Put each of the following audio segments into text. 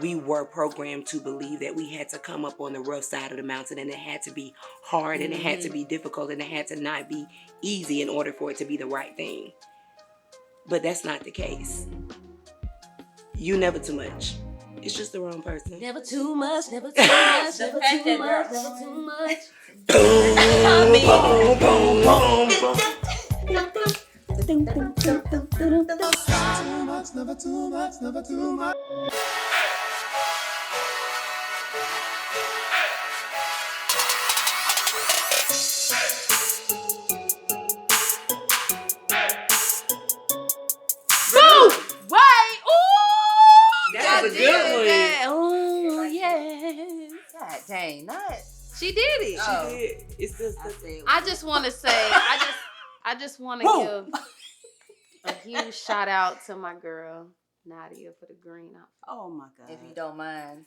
we were programmed to believe that we had to come up on the rough side of the mountain, and it had to be hard, and it had to be difficult, and it had to not be easy in order for it to be the right thing. But that's not the case. You never too much. It's just the wrong person. Never too much, never too much, never too much, never too much. Boom, boom, boom, boom, boom. Too much, never too much, never too much. Boom! Right! Ooh! That was a good one. Oh, yes. God dang, not. She did it. Oh. She did. It's just I just want to say, I just want to give a huge shout out to my girl Nadia for the green outfit. Oh my God. If you don't mind.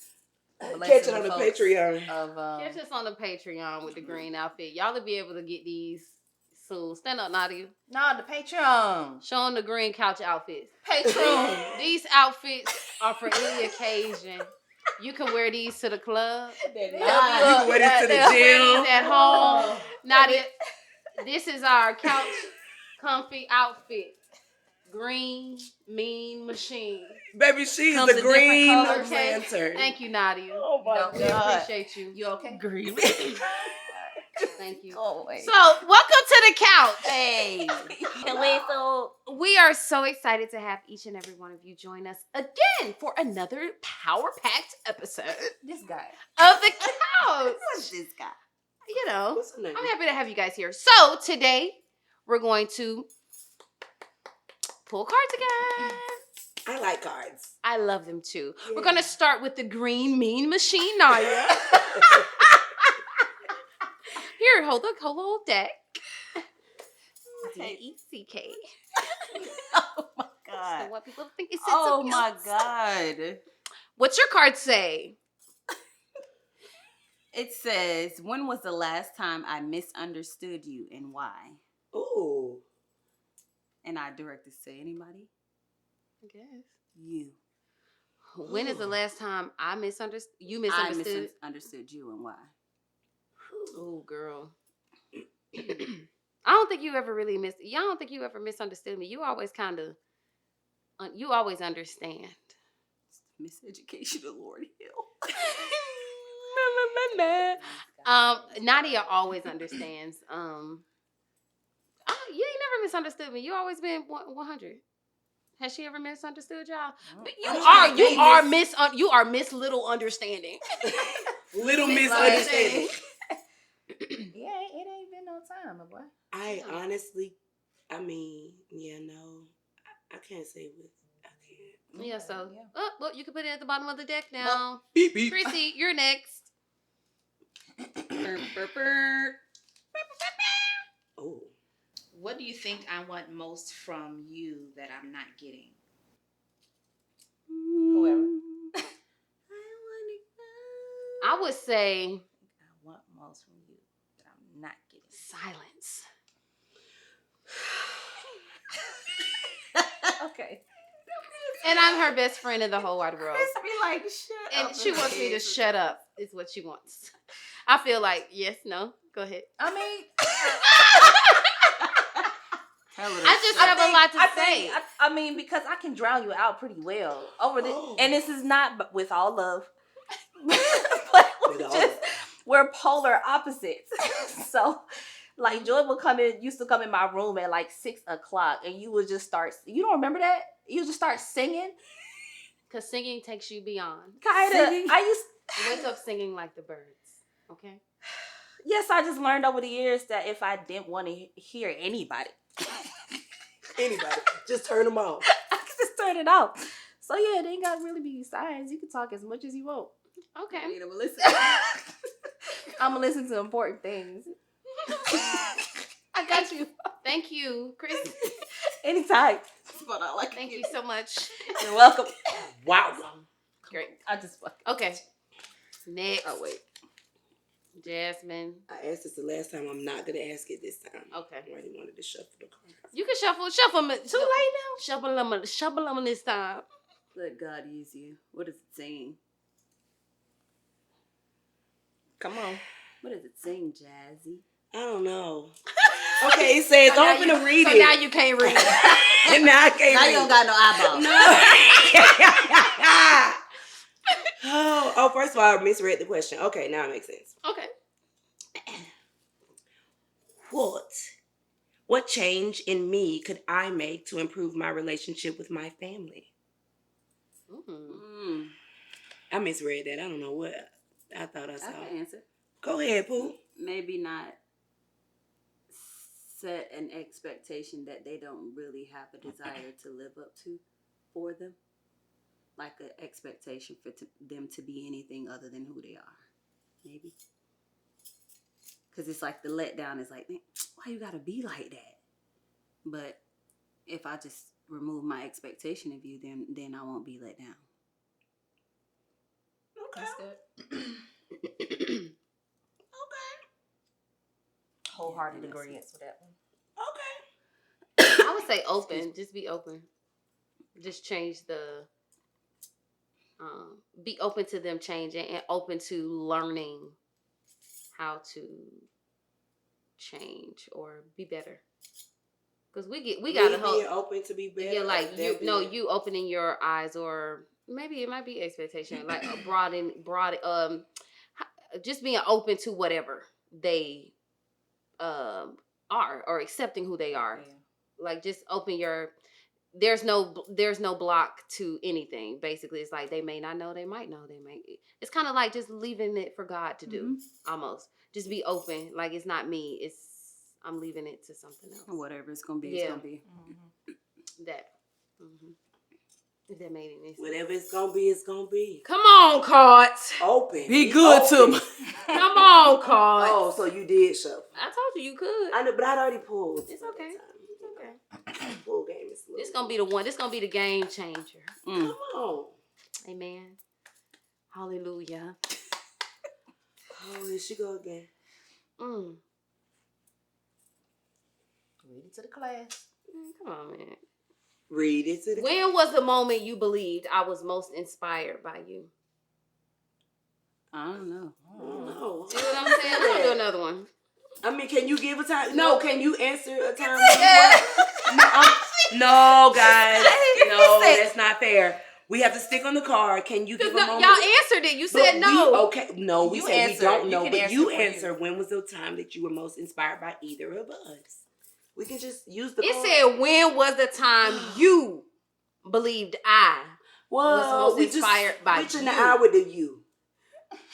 catch it on the Patreon. Catch us on the Patreon with the green outfit. Y'all will be able to get these soon. Stand up, Nadia. No, the Patreon. Show them the green couch outfits. Patreon. These outfits are for any occasion. You can wear these to the club. You can wear this to the gym. At home. Nadia, this is our couch comfy outfit. Green mean machine. Baby, she's Comes the in green different colors. lantern. Thank you, Nadia. Oh my We God. appreciate you. You okay? Green. Thank you. Oh, wait. So, welcome to the couch. Hey. We are so excited to have each and every one of you join us again for another power-packed episode This guy. of the couch. What's this guy? You know, What's her name? I'm happy to have you guys here. So, today, we're going to pull cards again. I like cards. I love them too. Yeah. We're going to start with the green mean machine, Naya. Here, hold the whole deck. D-E-C-K. Oh my So God. what people think is Oh my God. What's your card say? It says, when was the last time I misunderstood you and why? Ooh. And I direct this to anybody? I guess. You. When is the last time I misunderstood? You I misunderstood? misunderstood you and why? Oh, girl. I don't think you ever really Y'all don't think you ever misunderstood me. You always kind of, you always understand. Miseducation of Lord Hill. Nadia always understands. You ain't never misunderstood me. You always been 100. Has she ever misunderstood y'all? But you are Miss Little Understanding. Little misunderstanding. Yeah, it ain't been no time, my boy. I honestly, no. I can't say with, I can't. Yeah, so, well, you can put it at the bottom of the deck now. Beep, beep. Chrissy, you're next. Oh. What do you think I want most from you that I'm not getting? Whoever. I would say I want most from you that I'm not getting. silence. Okay. And I'm her best friend in the whole wide world. Chris be like, shut up. And she wants me to shut up, is what she wants. I feel like, yes, no, go ahead. I mean, I just have a lot to say. I mean, because I can drown you out pretty well over this, and this is not with all love, but we're polar opposites. So, like, Joy used to come in my room at like 6 o'clock, and you would just start. You don't remember that? You just start singing. Because singing takes you beyond. Kinda. Wake up singing like the birds. Okay? Yes, I just learned over the years that if I didn't want to hear anybody, just turn them off. I could just turn it off. So yeah, they ain't gotta really be signs. You can talk as much as you want. Okay. I'm gonna listen. I'm gonna listen to important things. I got you. Thank you, Chris. Anytime. But I like Thank you so much. You're welcome. Wow. Great. I just fucking. Okay. Next. Oh, wait. Jasmine. I asked this the last time. I'm not going to ask it this time. Okay. I already wanted to shuffle the cards. You can shuffle them. Too late now. Shuffle them this time. Let God use you. What is it saying? Come on. What is it saying, Jazzy? I don't know. Okay, it says, I'm going to read so it. now you can't read it. And now I can't Now read you don't got no eyeballs. Oh, first of all, I misread the question. Okay, now it makes sense. Okay. What change in me could I make to improve my relationship with my family? I misread that. I don't know what I thought I saw. I can answer. Go ahead, Pooh. Maybe not set an expectation that they don't really have a desire to live up to for them. Like an expectation for them to be anything other than who they are. Maybe. Because it's like the letdown is like, man, why you gotta be like that? But if I just remove my expectation of you, then I won't be let down. Okay. That's good. Okay. Wholehearted agreement with that one. Okay. I would say open. Just be open. Just change the. Be open to them changing and open to learning how to change or be better. Because we gotta being open to be better. Yeah, like you opening your eyes, or maybe it might be expectation, like a just being open to whatever they are, or accepting who they are. Yeah. Like just open your. There's no block to anything. Basically, it's like they may not know, they might know, they may. It's kind of like just leaving it for God to do. Almost just be open. Like it's not me. I'm leaving it to something else. Whatever it's gonna be, it's gonna be. That. If that made any sense. Whatever it's gonna be, it's gonna be. Come on, cards. Open. Be good to me. Come on, cards. Oh, so you did shuffle. I told you could. I know, but I'd already pulled. It's okay. It's okay. Full game is slow. This gonna be the one. This gonna be the game changer. Come on. Amen. Hallelujah. Oh, here she go again. Read it to the class. Come on, man. Read it to the When was the moment you believed I was most inspired by you? I don't know. No. See what I'm saying? We'll do another one. I mean, can you give a time? No, can you answer a time? Yeah. No, guys. No, that's not fair. We have to stick on the card. Can you give a moment? Y'all answered it. You said no. No, we You said answered. we don't know. You can But answer you for you. answer. When was the time that you were most inspired by either of us? We can just use the It card. said, when was the time you believed I was most inspired by you? Switching the I with the you.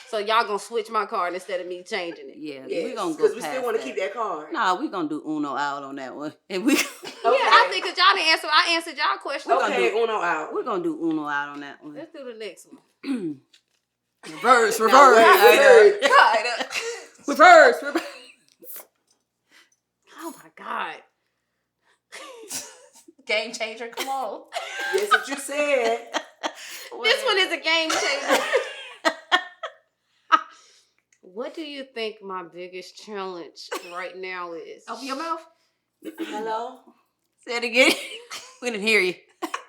So y'all gonna switch my card instead of me changing it? Yeah, Yes, we're gonna go because we past still want to that. keep that card. Nah, we're gonna do Uno out on that one. And we Yeah, I think because y'all didn't answer. I answered y'all question. Okay, Uno out. we're gonna do Uno out on that one. Let's do the next one. Reverse. Reverse. Oh my God. Game changer. Come on. Yes, what you said. This one is a game changer. What do you think my biggest challenge right now is? Open your mouth. Hello? Say it again. We didn't hear you.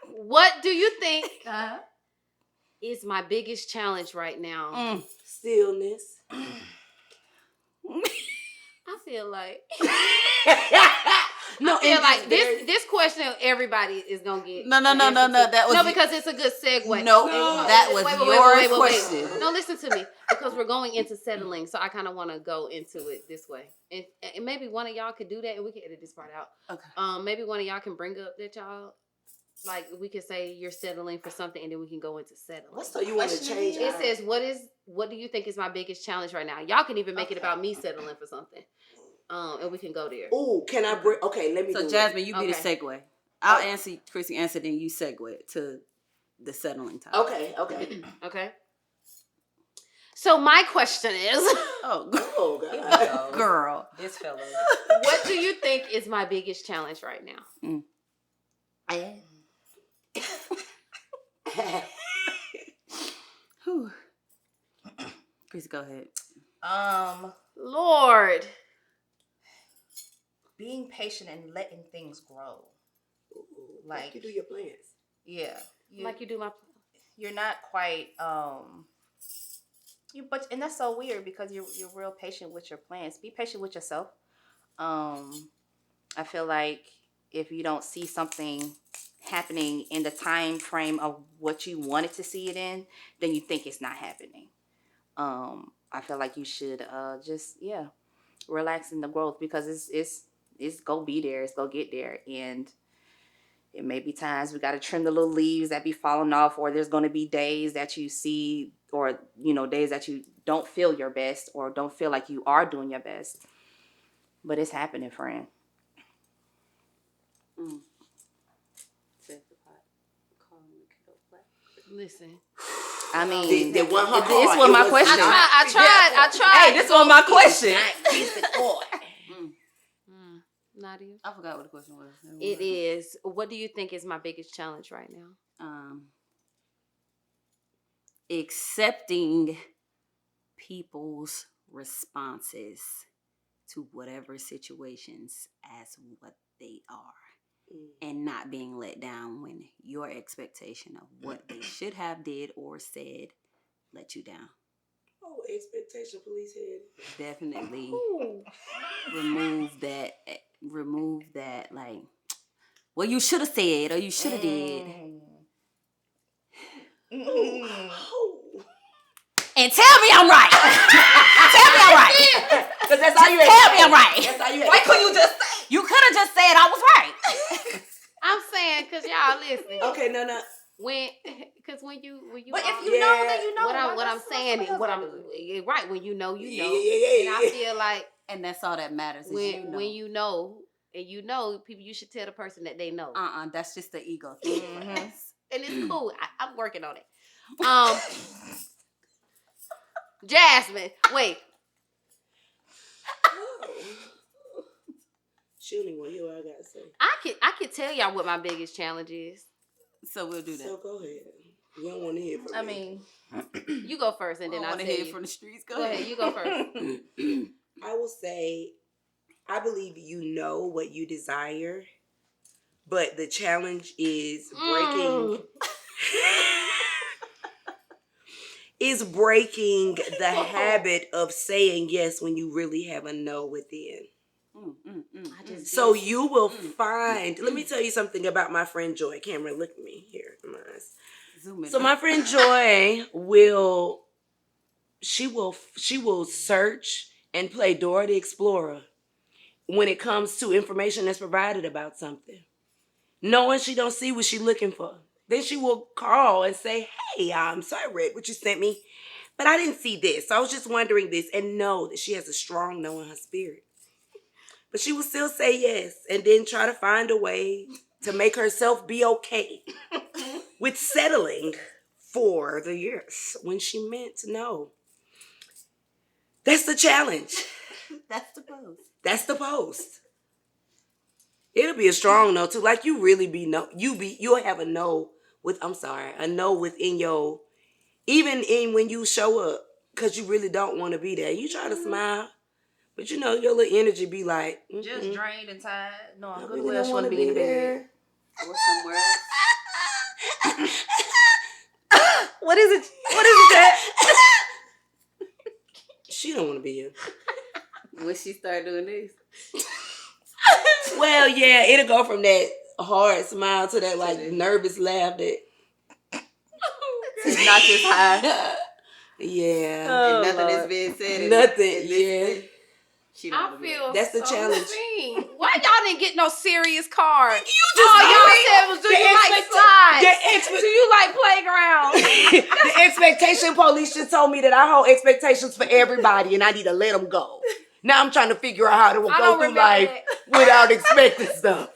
What do you think is my biggest challenge right now? Stillness. I feel like No, I feel like this question everybody is gonna get. No. That was because it's a good segue. No, that was your question. No, listen to me, because we're going into settling, so I kind of want to go into it this way, and maybe one of y'all could do that, and we can edit this part out. Okay. Maybe one of y'all can bring up that y'all, like, we could say you're settling for something, and then we can go into settling. So you want to change It says, what do you think is my biggest challenge right now? Y'all can even make it about me settling for something. And we can go there. Ooh, can I bring? Okay, let me. So do Jasmine, it. you be the segue. I'll answer. Chrissy answer, then you segue to the settling time. Okay. Okay. So my question is, Oh, God. girl. This fella. what do you think is my biggest challenge right now? Whew. Chrissy, go ahead. Lord. Being patient and letting things grow. Like you do your plans. Yeah. like you do my. You're not quite and that's so weird because you're real patient with your plans. Be patient with yourself. I feel like if you don't see something happening in the time frame of what you wanted to see it in, then you think it's not happening. I feel like you should just relax in the growth because it's go be there, it's go get there, and it may be times we got to trim the little leaves that be falling off, or there's going to be days that you see, or days that you don't feel your best or don't feel like you are doing your best. But it's happening, friend. Listen. I mean, This was my question. I tried. Hey, this was my question. Nadia? I forgot what the question was. It is, what do you think is my biggest challenge right now? Accepting people's responses to whatever situations as what they are, and not being let down when your expectation of what they should have did or said let you down. Oh, expectation police head. Definitely remove that like, well, you should have said or you should have did. And tell me I'm right. Tell me I'm right. Because that's how you tell me I'm right. That's how you Why couldn't you just say? You could have just said I was right. I'm saying, because y'all listen. Okay, no. Because when you But if you know, then you know. What I'm saying, right, when you know, you know. Yeah. And I feel like And that's all that matters. when you know, and people, you should tell the person that they know. That's just the ego thing. And it's cool. I'm working on it. Jasmine, wait. She don't even want to hear what I gotta say. I can tell y'all what my biggest challenge is. So we'll do that. So go ahead. You don't want to hear from me. You go first, and then I'll want to hear from the streets. Go ahead. You go first. I will say, I believe you know what you desire, but the challenge is breaking the habit of saying yes when you really have a no within. So you will find, let me tell you something about my friend Joy. Cameron, look at me here in my eyes. So my friend Joy will search and play Dora the Explorer when it comes to information that's provided about something, knowing she don't see what she's looking for. Then she will call and say, hey, so I read what you sent me, but I didn't see this. So I was just wondering this, and know that she has a strong no in her spirit. But she will still say yes and then try to find a way to make herself be okay with settling for the yes when she meant no. That's the challenge. That's the post. That's the post. It'll be a strong no too. Like you really be no. You'll have a no within your, even in when you show up, because you really don't want to be there. You try to smile, but your little energy be like Just drained and tired. No, I'm I good. really Well, don't she want want to to be be in the bed. there. Or somewhere else. What is it? That? She don't want to be here. When she start doing this. Well, yeah, it'll go from that hard smile to that like nervous laugh that It's not just high. yeah. And nothing is being said. Nothing. Yeah. I feel that's the so challenge. mean. Why y'all didn't get no serious cards? You All y'all said was, do you like slides? Do you like playground? The expectation police just told me that I hold expectations for everybody and I need to let them go. Now I'm trying to figure out how to go through life without expecting stuff.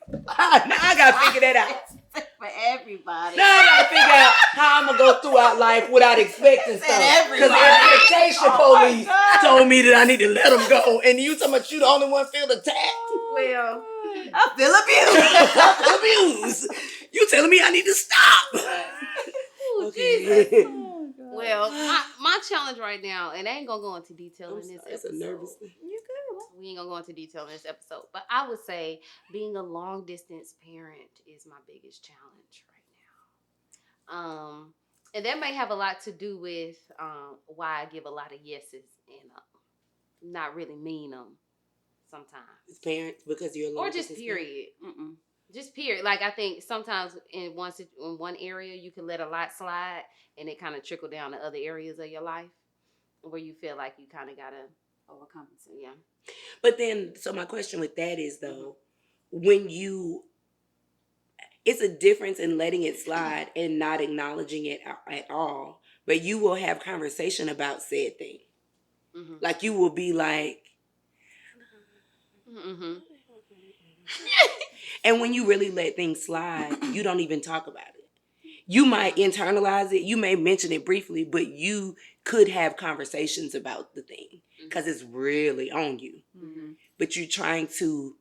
Now I gotta figure that out. For everybody. Now I gotta figure out how I'm gonna go throughout life without expecting stuff. Because the expectation police told me that I need to let them go, and you talking about you the only one feel attacked. Well, I feel abused. You telling me I need to stop? Okay. well, my challenge right now, and I ain't gonna go into detail in this It's a episode. nervous thing. We ain't gonna go into detail in this episode, but I would say being a long distance parent is my biggest challenge right now. And that may have a lot to do with why I give a lot of yeses and not really mean them sometimes. As parents, because you're a Or long just distance period. Mm-mm. Just period. Like I think sometimes in one area you can let a lot slide and it kind of trickle down to other areas of your life where you feel like you kind of gotta Overcompensate. yeah. But then, so my question with that is though, when you, it's a difference in letting it slide and not acknowledging it at all. But you will have conversation about said thing. Mm-hmm. Like you will be like, Mm-hmm. and when you really let things slide, you don't even talk about it. You might internalize it, you may mention it briefly, but you could have conversations about the thing because it's really on you. Mm-hmm. But you're trying to,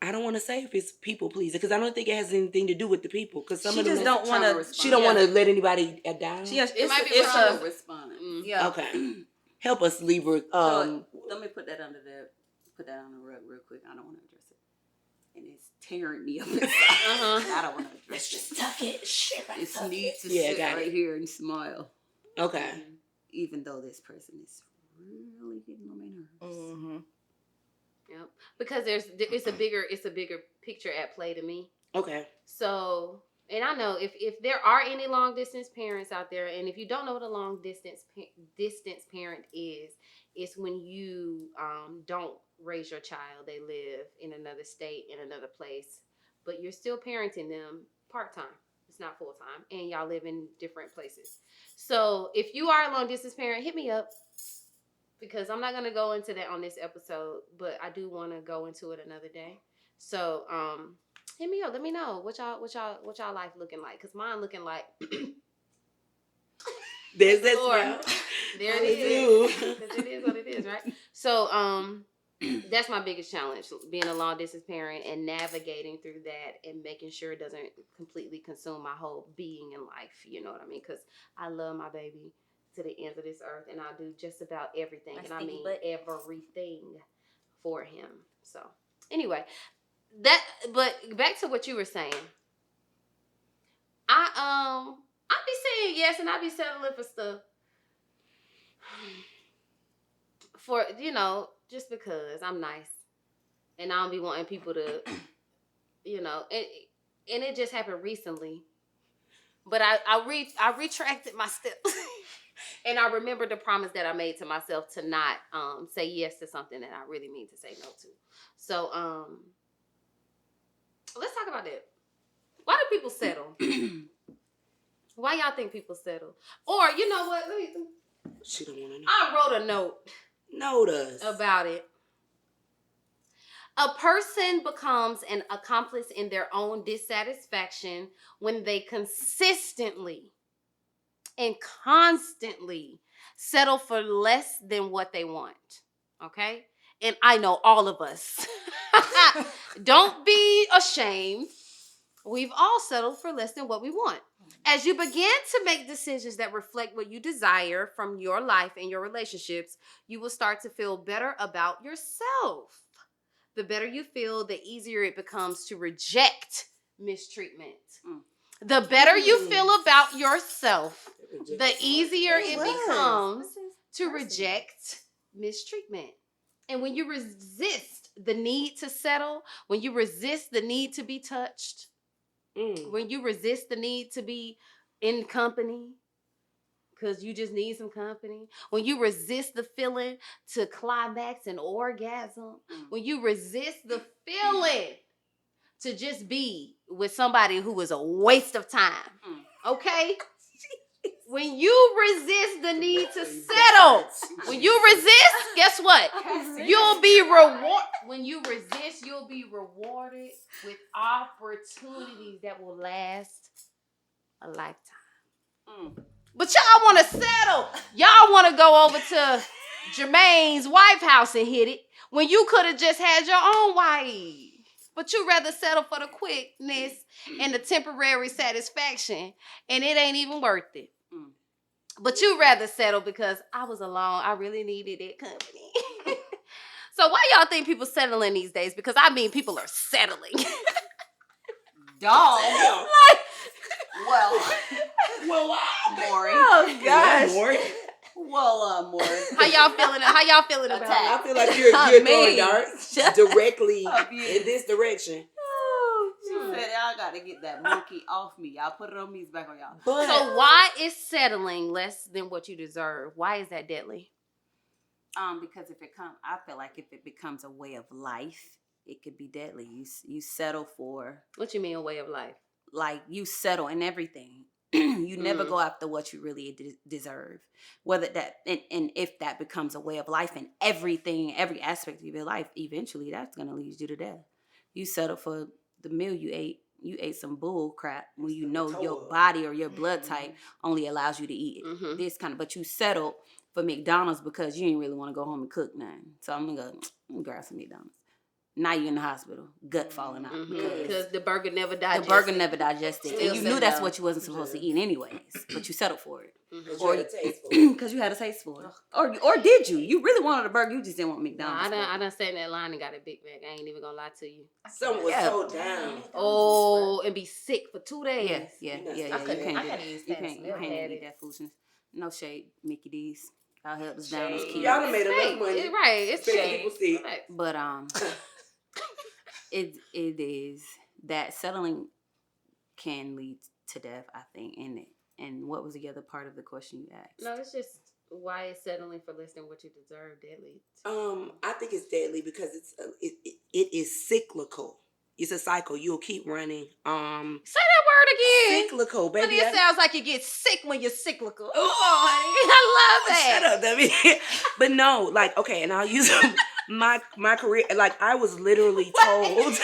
I don't want to say if it's people pleasing because I don't think it has anything to do with the people. Because some She of them just don't want to. she don't want to let anybody down. Yes, It might be it's wrong. a response. yeah. Okay, help us, Libra. So let me put that on the rug real quick. I don't want to address it, and it's tearing me up inside. I don't want to address Let's it. just tuck it. Shit, It's need to Yeah, sit got right it. here and smile, Okay. even though this person is really getting on my nerves. Mm-hmm. Yep. Because it's a bigger picture at play to me. Okay. So, and I know if there are any long distance parents out there, and if you don't know what a long distance parent is, it's when you don't raise your child. They live in another state, in another place, but you're still parenting them part time. It's not full time, and y'all live in different places. So, if you are a long distance parent, hit me up. Because I'm not gonna go into that on this episode, but I do want to go into it another day. So, hit me up. Let me know what y'all life looking like. Cause mine looking like There's that Lord. smile. There it is. Cause it is what it is, right? So, that's my biggest challenge: being a long distance parent and navigating through that and making sure it doesn't completely consume my whole being in life. You know what I mean? Cause I love my baby to the ends of this earth, and I do just about everything, and I mean everything for him. So anyway, but back to what you were saying. I be saying yes, and I be settling for stuff for just because I'm nice, and I don't be wanting people to and it just happened recently. But I retracted my steps. And I remembered the promise that I made to myself to not say yes to something that I really mean to say no to. So let's talk about that. Why do people settle? Why y'all think people settle? Or you know what? She don't want to know. I wrote a note. Note us about it. A person becomes an accomplice in their own dissatisfaction when they consistently and constantly settle for less than what they want. Okay? And I know all of us. Don't be ashamed. We've all settled for less than what we want. As you begin to make decisions that reflect what you desire from your life and your relationships, you will start to feel better about yourself. The better you feel, the easier it becomes to reject mistreatment. The better you feel about yourself, the easier it becomes to reject mistreatment. And when you resist the need to settle, when you resist the need to be touched, when you resist the need to be in company, because you just need some company. When you resist the feeling to climax and orgasm. When you resist the feeling to just be with somebody who is a waste of time. Okay? When you resist the need to settle. When you resist, guess what? You'll be rewarded. When you resist, you'll be rewarded with opportunities that will last a lifetime. But y'all want to settle. Y'all want to go over to Jermaine's wife house and hit it when you could have just had your own wife. But you rather settle for the quickness and the temporary satisfaction, and it ain't even worth it. But you rather settle because I was alone. I really needed that company. So why y'all think people settling these days? Because I mean, people are settling. Dog. Like, Well, Maury. Oh gosh. Maury. Well, Maury. How y'all feeling? How y'all feeling about I it? feel like you're throwing Me. darts directly Abuse. in this direction. She said, y'all got to get that monkey off me. Y'all put it on me, it's back on y'all. But So why is settling less than what you deserve? Why is that deadly? Because I feel like if it becomes a way of life, it could be deadly. You settle for, What you mean a way of life? like, you settle in everything. You never go after what you really deserve. Whether that and if that becomes a way of life and everything, every aspect of your life, eventually that's gonna lead you to death. You settle for the meal you ate. You ate some bull crap when you know your body or your blood type only allows you to eat Mhm. this kind of. But you settled for McDonald's because you didn't really want to go home and cook nothing. So I'm gonna grab some McDonald's. Now you're in the hospital, gut falling out Because the burger never the digested. burger never digested, Still and you knew set that's down. what you wasn't supposed to eat anyways, but you settled for it, you had a taste for it. because you had a taste for it, or did you? You really wanted a burger, you just didn't want Nah, McDonald's. I done sat in that line and got a Big Mac. I ain't even gonna lie to you. Someone was Yeah. so down. Oh, and be sick for 2 days. Yeah. I You couldn't- can't I do couldn't that. even You stand can't. the You smell. can't eat that foolishness. No shade, Mickey D's. Y'all help us down as Shade. kids. Y'all done made Hey, enough money. right. It's Making shade. people sick. Right. But it is that settling can lead to death, I think. And what was the other part of the question you asked? No, it's just why is settling for less than what you deserve deadly? I think it's deadly because it is cyclical. It's a cycle. You'll keep running. Say that word again. Cyclical, baby. Honey, it sounds like you get sick when you're cyclical. Oh, honey. I love that. Shut up, Debbie. But no, like, okay, and I'll use my career. Like, I was literally told.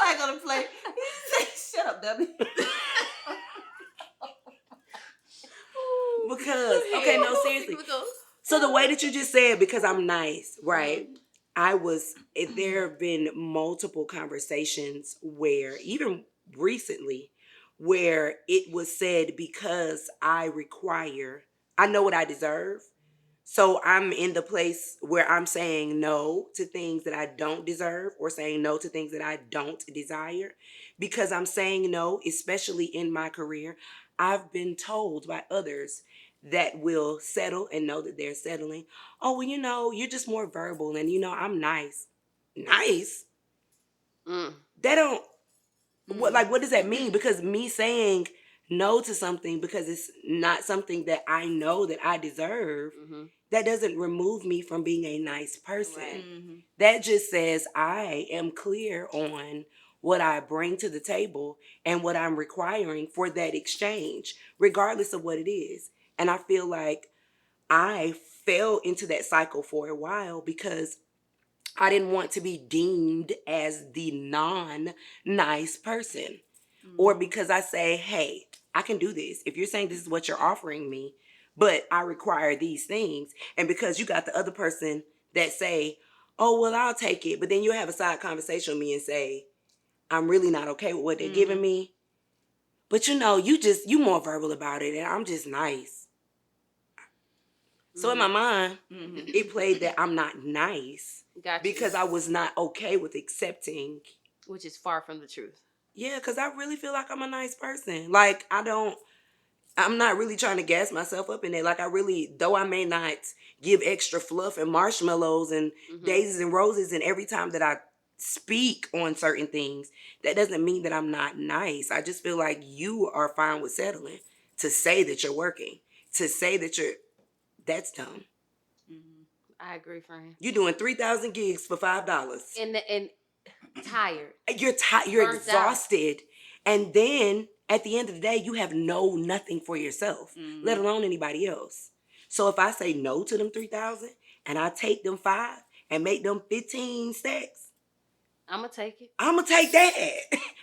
I gonna play. Shut up, Debbie. Because, okay, no, seriously. So the way that you just said, because I'm nice, right? There have been multiple conversations where, even recently, where it was said because I know what I deserve. So I'm in the place where I'm saying no to things that I don't deserve or saying no to things that I don't desire. Because I'm saying no, especially in my career, I've been told by others that will settle and know that they're settling. Oh, well, you're just more verbal and, I'm nice. Nice? That don't, what does that mean? Because me saying no to something because it's not something that I know that I deserve, that doesn't remove me from being a nice person. Right. That just says I am clear on what I bring to the table and what I'm requiring for that exchange, regardless of what it is. And I feel like I fell into that cycle for a while because I didn't want to be deemed as the non-nice person. Or because I say, hey, I can do this. If you're saying this is what you're offering me, but I require these things. And because you got the other person that say, oh, well, I'll take it. But then you'll have a side conversation with me and say, I'm really not okay with what they're giving me. But you more verbal about it. And I'm just nice. So in my mind, it played that I'm not nice. Gotcha. Because I was not okay with accepting. Which is far from the truth. Yeah, because I really feel like I'm a nice person. Like, I'm not really trying to gas myself up in it. Like, though I may not give extra fluff and marshmallows and daisies and roses, and every time that I speak on certain things, that doesn't mean that I'm not nice. I just feel like you are fine with settling to say that you're working, to say that that's dumb. I agree, friend. You're doing 3,000 gigs for $5. And tired. You're tired. You're Burnt exhausted. And then at the end of the day, you have nothing for yourself, let alone anybody else. So if I say no to them 3,000 and I take them 5 and make them 15 stacks, I'm going to take it. I'm going to take that.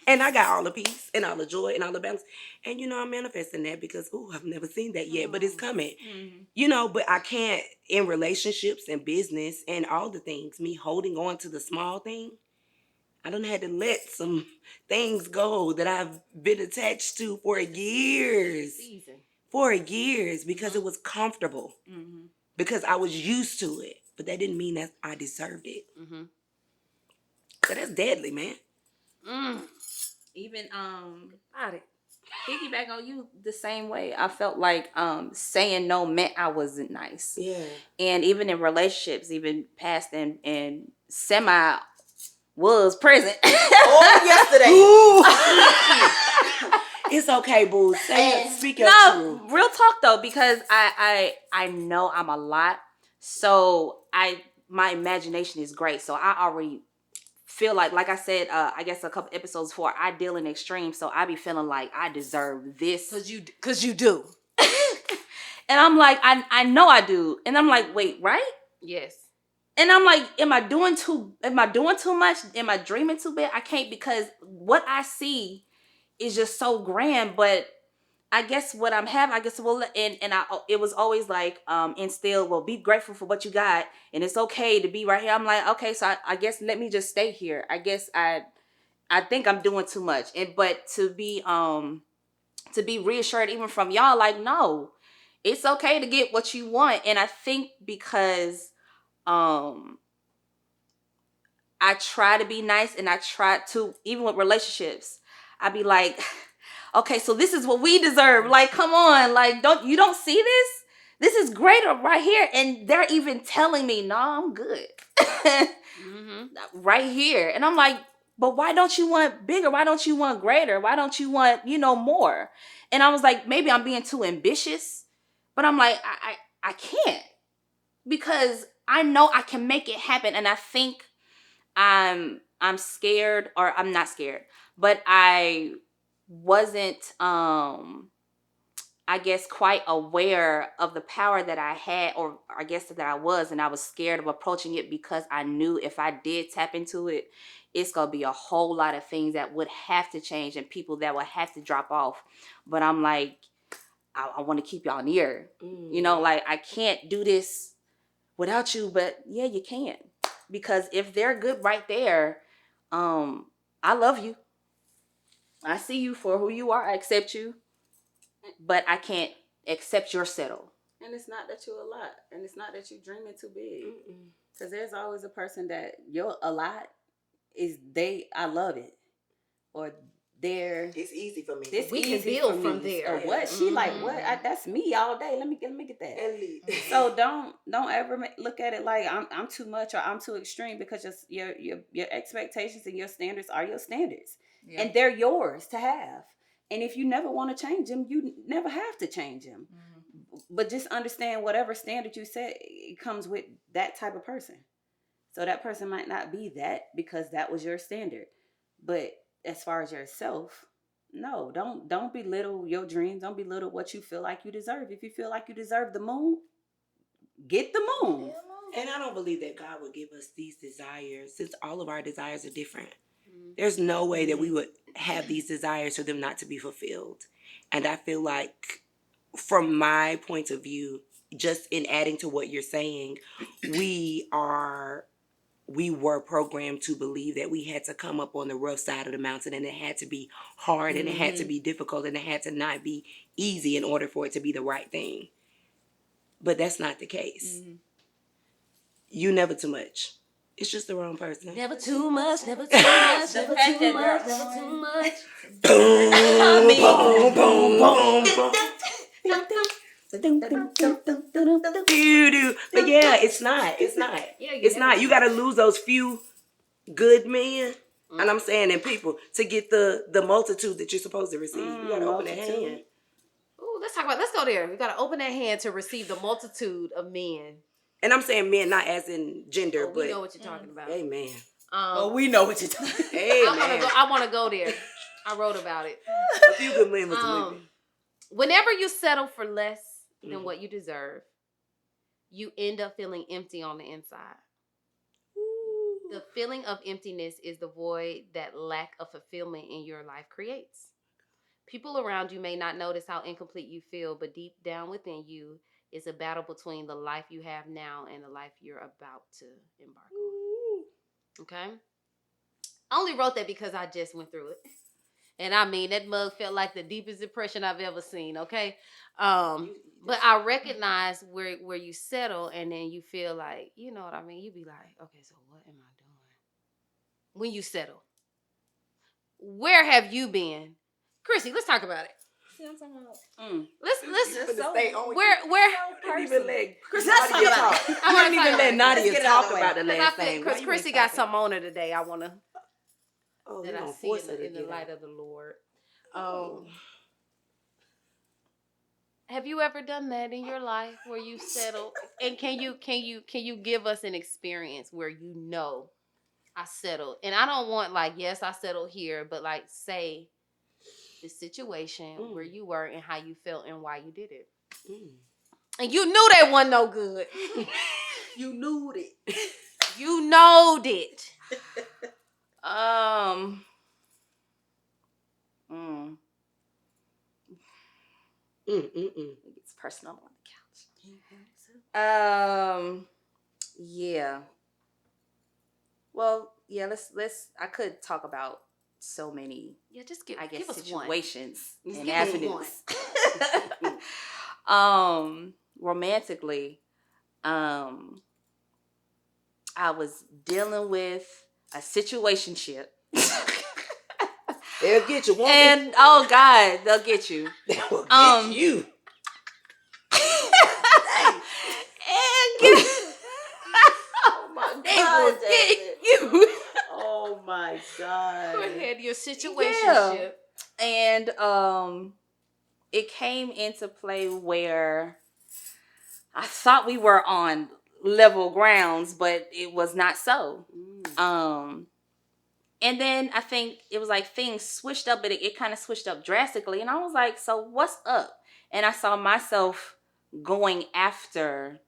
And I got all the peace and all the joy and all the balance. And, I'm manifesting that because, I've never seen that yet, but it's coming. But I can't, in relationships and business and all the things, me holding on to the small thing, I done had to let some things go that I've been attached to for years. For years, because it was comfortable. Because I was used to it. But that didn't mean that I deserved it. So that's deadly, man. Even Got it. piggyback on you the same way. I felt like saying no meant I wasn't nice. Yeah. And even in relationships, even past and semi was present. Oh, yesterday. It's okay, boo. Say it. Speak your truth. No, real talk though, because I know I'm a lot, so my imagination is great. So I already feel like I said, I guess a couple episodes before, I deal in extremes, so I be feeling like I deserve this. Cause you do. And I'm like, I know I do. And I'm like, wait, right? Yes. And I'm like, am I doing too much? Am I dreaming too big? I can't, because what I see is just so grand. But I guess what I'm having, I guess, well, it was always like instilled, well, be grateful for what you got, and it's okay to be right here. I'm like, okay, so I guess let me just stay here. I guess I think I'm doing too much. But to be reassured even from y'all, like, no, it's okay to get what you want. And I think because I try to be nice, and I try to, even with relationships, I be like, okay, so this is what we deserve. Like, come on, like, don't see this? This is greater right here. And they're even telling me, no, I'm good. Right here. And I'm like, but why don't you want bigger? Why don't you want greater? Why don't you want, more? And I was like, maybe I'm being too ambitious, but I'm like, I can't, because I know I can make it happen. And I think I'm scared, or I'm not scared, but I wasn't I guess quite aware of the power that I had, or I guess that I was, and I was scared of approaching it, because I knew if I did tap into it, it's gonna be a whole lot of things that would have to change, and people that would have to drop off. But I'm like, I want to keep y'all near. Like, I can't do this without you. But yeah, you can, because if they're good right there, I love you. I see you for who you are. I accept you, but I can't accept your settle. And it's not that you're a lot, and it's not that you're dreaming too big. Because there's always a person that you're a lot is I love it, or It's easy for me. This We can easy build for from me. there. Or what? She like what? That's me all day. Let me get that. So don't ever look at it like I'm too much or I'm too extreme, because your expectations and your standards are your standards, and they're yours to have. And if you never want to change them, you never have to change them. But just understand, whatever standard you set, it comes with that type of person. So that person might not be that, because that was your standard. But as far as yourself, no, don't belittle your dreams. Don't belittle what you feel like you deserve. If you feel like you deserve the moon, get the moon. And I don't believe that God would give us these desires, since all of our desires are different. There's no way that we would have these desires for them not to be fulfilled. And I feel like, from my point of view, just in adding to what you're saying, we were programmed to believe that we had to come up on the rough side of the mountain, and it had to be hard, and it had to be difficult, and it had to not be easy in order for it to be the right thing. But that's not the case. You never too much. It's just the wrong person. Never too much, never too much, never too much, never too much. Boom, boom, boom, boom, boom. But yeah, it's not. It's not. You gotta lose those few good men, and I'm saying, and people, to get the multitude that you're supposed to receive. You gotta open that hand. Ooh, let's go there. We gotta open that hand to receive the multitude of men. And I'm saying men, not as in gender, but we know what you're talking about. Amen. We know what you're talking about. Amen. I want to go there. I wrote about it. A few good men with women. Whenever you settle for less than what you deserve, you end up feeling empty on the inside. The feeling of emptiness is the void that lack of fulfillment in your life creates. People around you may not notice how incomplete you feel, but deep down within you is a battle between the life you have now and the life you're about to embark on. Okay? I only wrote that because I just went through it. And I mean, that mug felt like the deepest depression I've ever seen, okay? But I recognize where you settle, and then you feel like, you know what I mean? You be like, okay, so what am I doing? when you settle? Where have you been? Chrissy, let's talk about it. See what I'm talking about? Let's Stay on where you didn't even let Chris, let's talk Nadia about talk. it. You I wanna didn't talk even about let it. Let's Nadia get it out talk the way. about the because last thing. because Chrissy got something on her today. I wanna Oh, you that I gonna see force her to in the get light out. of the Lord. Have you ever done that in your life where you settle? And can you give us an experience where you know I settled? And I don't want like, yes, I settled here, but like say the situation where you were and how you felt and why you did it. And you knew that wasn't no good. You knew it. You knowed it. It's personal on the couch. Yeah. Well, yeah, let's I could talk about so many, Yeah, just I guess, give us one. situations Just and give us avenues. Romantically, I was dealing with a situationship. They'll get you, won't And oh God, they'll get you. they? They will get you. And get Oh my They will God, get David. you. Oh my God. Go ahead, your situationship. And it came into play where I thought we were on level grounds, but it was not so. And then I think it was like things switched up, but it kind of switched up drastically. And I was like, so what's up? And I saw myself going after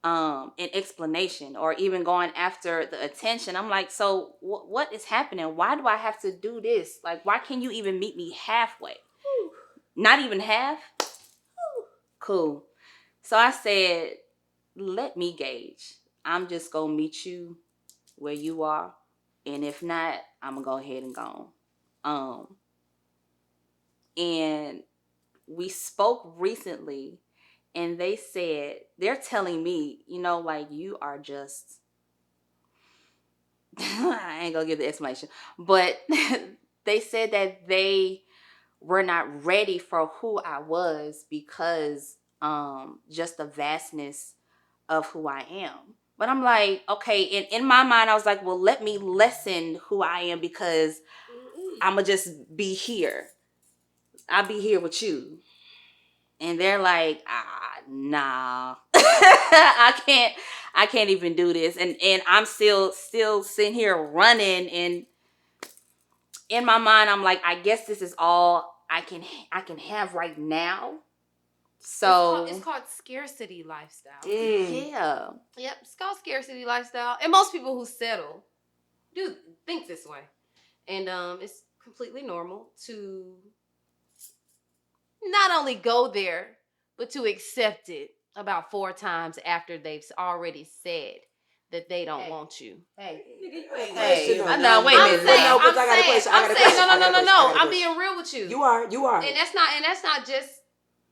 an explanation or even going after the attention. I'm like, so what is happening? Why do I have to do this? Like, why can't you even meet me halfway? Not even half? Cool. So I said, let me gauge. I'm just going to meet you where you are. And if not, I'm going to go ahead and go on. And we spoke recently and they said, they're telling me, like you are just, I ain't going to give the explanation, but they said that they were not ready for who I was because just the vastness of who I am. But I'm like, okay, in my mind, I was like, well, let me lessen who I am because I'm going to just be here. I'll be here with you. And they're like, nah. I can't even do this. And I'm still sitting here running, and in my mind, I'm like, I guess this is all I can have right now. So It's called scarcity lifestyle. yeah. Yep, it's called scarcity lifestyle. And most people who settle do think this way. And it's completely normal to not only go there, but to accept it about 4 times after they've already said that they don't want you. Hey, Hey, I know. Wait a I'm minute. saying, No, 'cause I'm I got a saying, question, I got a question, I got a no. question, I got a I'm question. being real with you. You are. And that's not just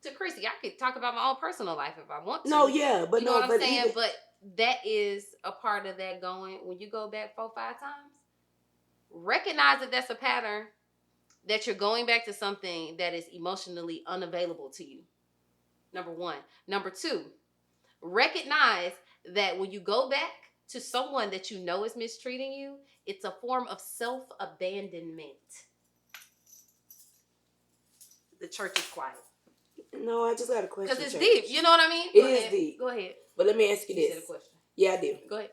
to Chrissy. I could talk about my own personal life if I want to. No, yeah, but you know no, what but I'm saying? even, But that is a part of that going when you go back 4-5 times. Recognize that that's a pattern, that you're going back to something that is emotionally unavailable to you. Number 1. Number 2, recognize that when you go back to someone that you know is mistreating you, it's a form of self-abandonment. The church is quiet. no, I just got a question. Because it's Church. deep. You know what I mean? It Go is ahead. deep. Go ahead. But let me ask you You said this. a question. Yeah, I do. Go ahead.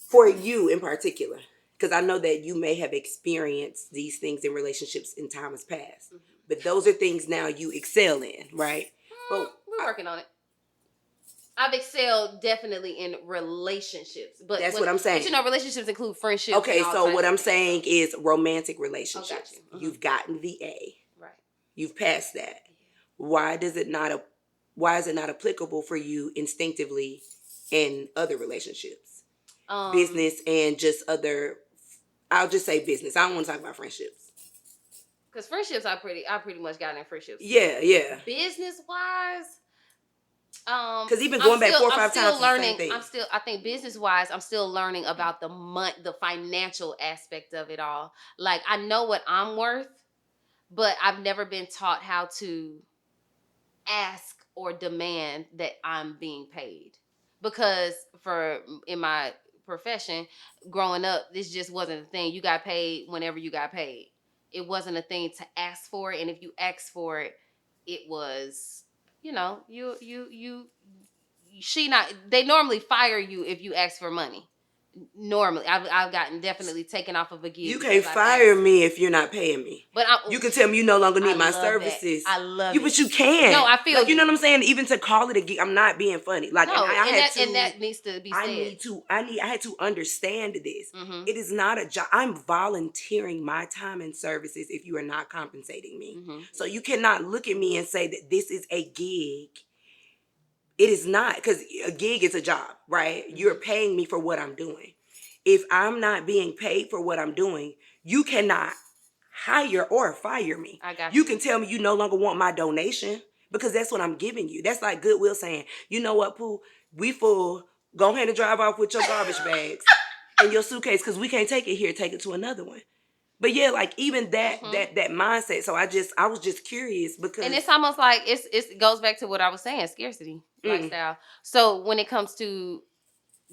For you in particular, because I know that you may have experienced these things in relationships in times past, but those are things now you excel in, right? But We're working on it. I've excelled definitely in relationships, but that's what I'm saying. But relationships include friendships. Okay, and all so types what of I'm things, saying so. is romantic relationships. Oh, got you. You've gotten the A. Right. You've passed that. Why is it not applicable for you instinctively in other relationships? Business and just other. I'll just say business. I don't want to talk about friendships. Because friendships, I pretty much got in friendships. Yeah. Business wise, Because even going back 4 or 5 times, learning. the same thing. I think business wise, I'm still learning about the financial aspect of it all. Like I know what I'm worth, but I've never been taught how to ask or demand that I'm being paid. Because in my profession, growing up, this just wasn't a thing. You got paid whenever you got paid. It wasn't a thing to ask for, and if you asked for it, it was, they normally fire you if you ask for money. Normally, I've gotten definitely taken off of a gig. You can't fire me if you're not paying me. But you can tell me you no longer need my services. I love it. But you can. No, I feel like you know what I'm saying. Even to call it a gig, I'm not being funny. Like no, and that needs to be said. I had to understand this. Mm-hmm. It is not a job. I'm volunteering my time and services if you are not compensating me. Mm-hmm. So you cannot look at me and say that this is a gig. It is not, because a gig is a job, right? Mm-hmm. You're paying me for what I'm doing. If I'm not being paid for what I'm doing, you cannot hire or fire me. I got you. You can tell me you no longer want my donation because that's what I'm giving you. That's like Goodwill saying, you know what, Pooh, we full. Go ahead and drive off with your garbage bags and your suitcase because we can't take it here. Take it to another one. But yeah, like even that that mindset. So I was just curious because, and it's almost like it goes back to what I was saying, scarcity lifestyle. So when it comes to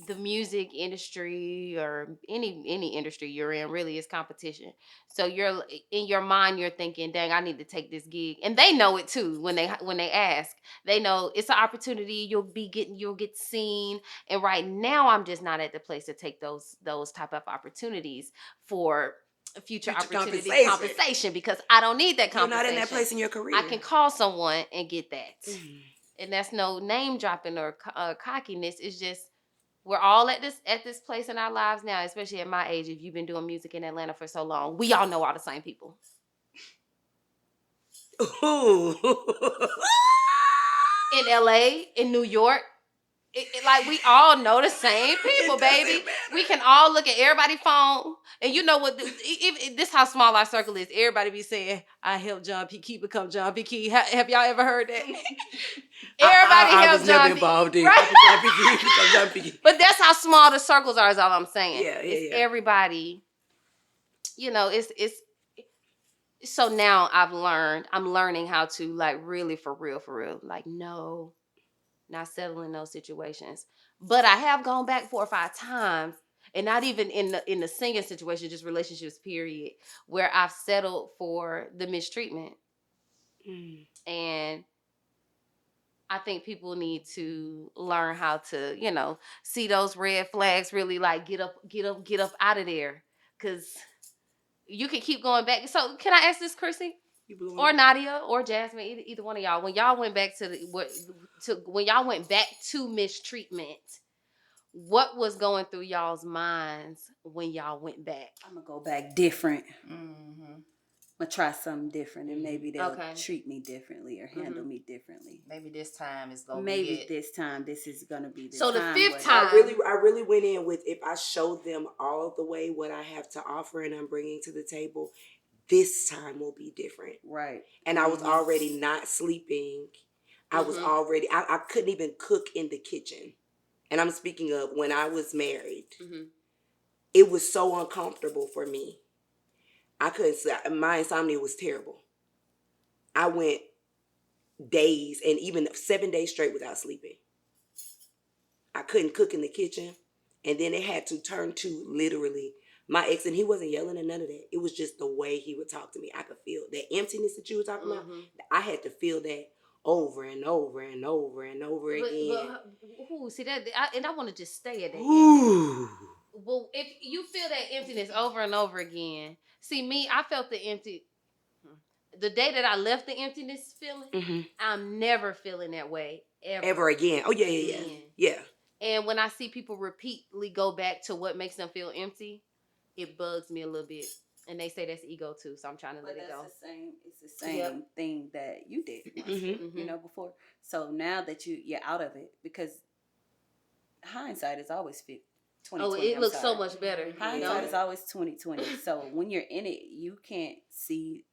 the music industry or any industry you're in, really is competition. So you're in your mind, you're thinking, dang, I need to take this gig. And they know it too. When they ask, they know it's an opportunity. You'll get seen. And right now I'm just not at the place to take those type of opportunities for future opportunity compensation, because I don't need that compensation. You're not in that place in your career. I can call someone and get that. And that's no name dropping or cockiness. It's just, we're all at this place in our lives now, especially at my age. If you've been doing music in Atlanta for so long, we all know all the same people. In LA, in New York, like we all know the same people, baby. We can all look at everybody's phone, and you know what? This how small our circle is. Everybody be saying, "I helped John P. Key become John P. Key." Have y'all ever heard that? Everybody helped John P. Right? John P. But that's how small the circles are. Is all I'm saying. Yeah. Everybody. It's. So now I'm learning how to, like, really for real, like, no. Not settle in those situations. But I have gone back 4 or 5 times, and not even in the singing situation, just relationships, period, where I've settled for the mistreatment. And I think people need to learn how to, see those red flags, really, like, get up out of there. Because you can keep going back. So can I ask this, Chrissy? Or Nadia or Jasmine, either one of y'all, when y'all went back when y'all went back to mistreatment, what was going through y'all's minds when y'all went back? I'm gonna go back different. I'm gonna try something different, and maybe they'll treat me differently or handle me differently. Maybe this time is gonna be it. This time this is gonna be the so time. The 5th time, I really went in with, if I show them all the way what I have to offer and I'm bringing to the table, this time will be different. Right. And I was already not sleeping. I was already, I couldn't even cook in the kitchen. And I'm speaking of when I was married. It was so uncomfortable for me. I couldn't sleep. My insomnia was terrible. I went days and even 7 days straight without sleeping. I couldn't cook in the kitchen. And then it had to turn to literally my ex, and he wasn't yelling or none of that. It was just the way he would talk to me. I could feel that emptiness that you were talking about. I had to feel that over and over and over and over again. See that, and I want to just stay at that. Well, if you feel that emptiness over and over again, see me, I felt the empty. The day that I left the emptiness feeling, I'm never feeling that way ever again. Oh yeah. And when I see people repeatedly go back to what makes them feel empty, it bugs me a little bit. And they say that's ego too, so I'm trying to let it go. It's the same thing that you did, before. So now that you're out of it, because hindsight is always 2020. Oh, it looks so much better. Hindsight is always 2020. So when you're in it, you can't see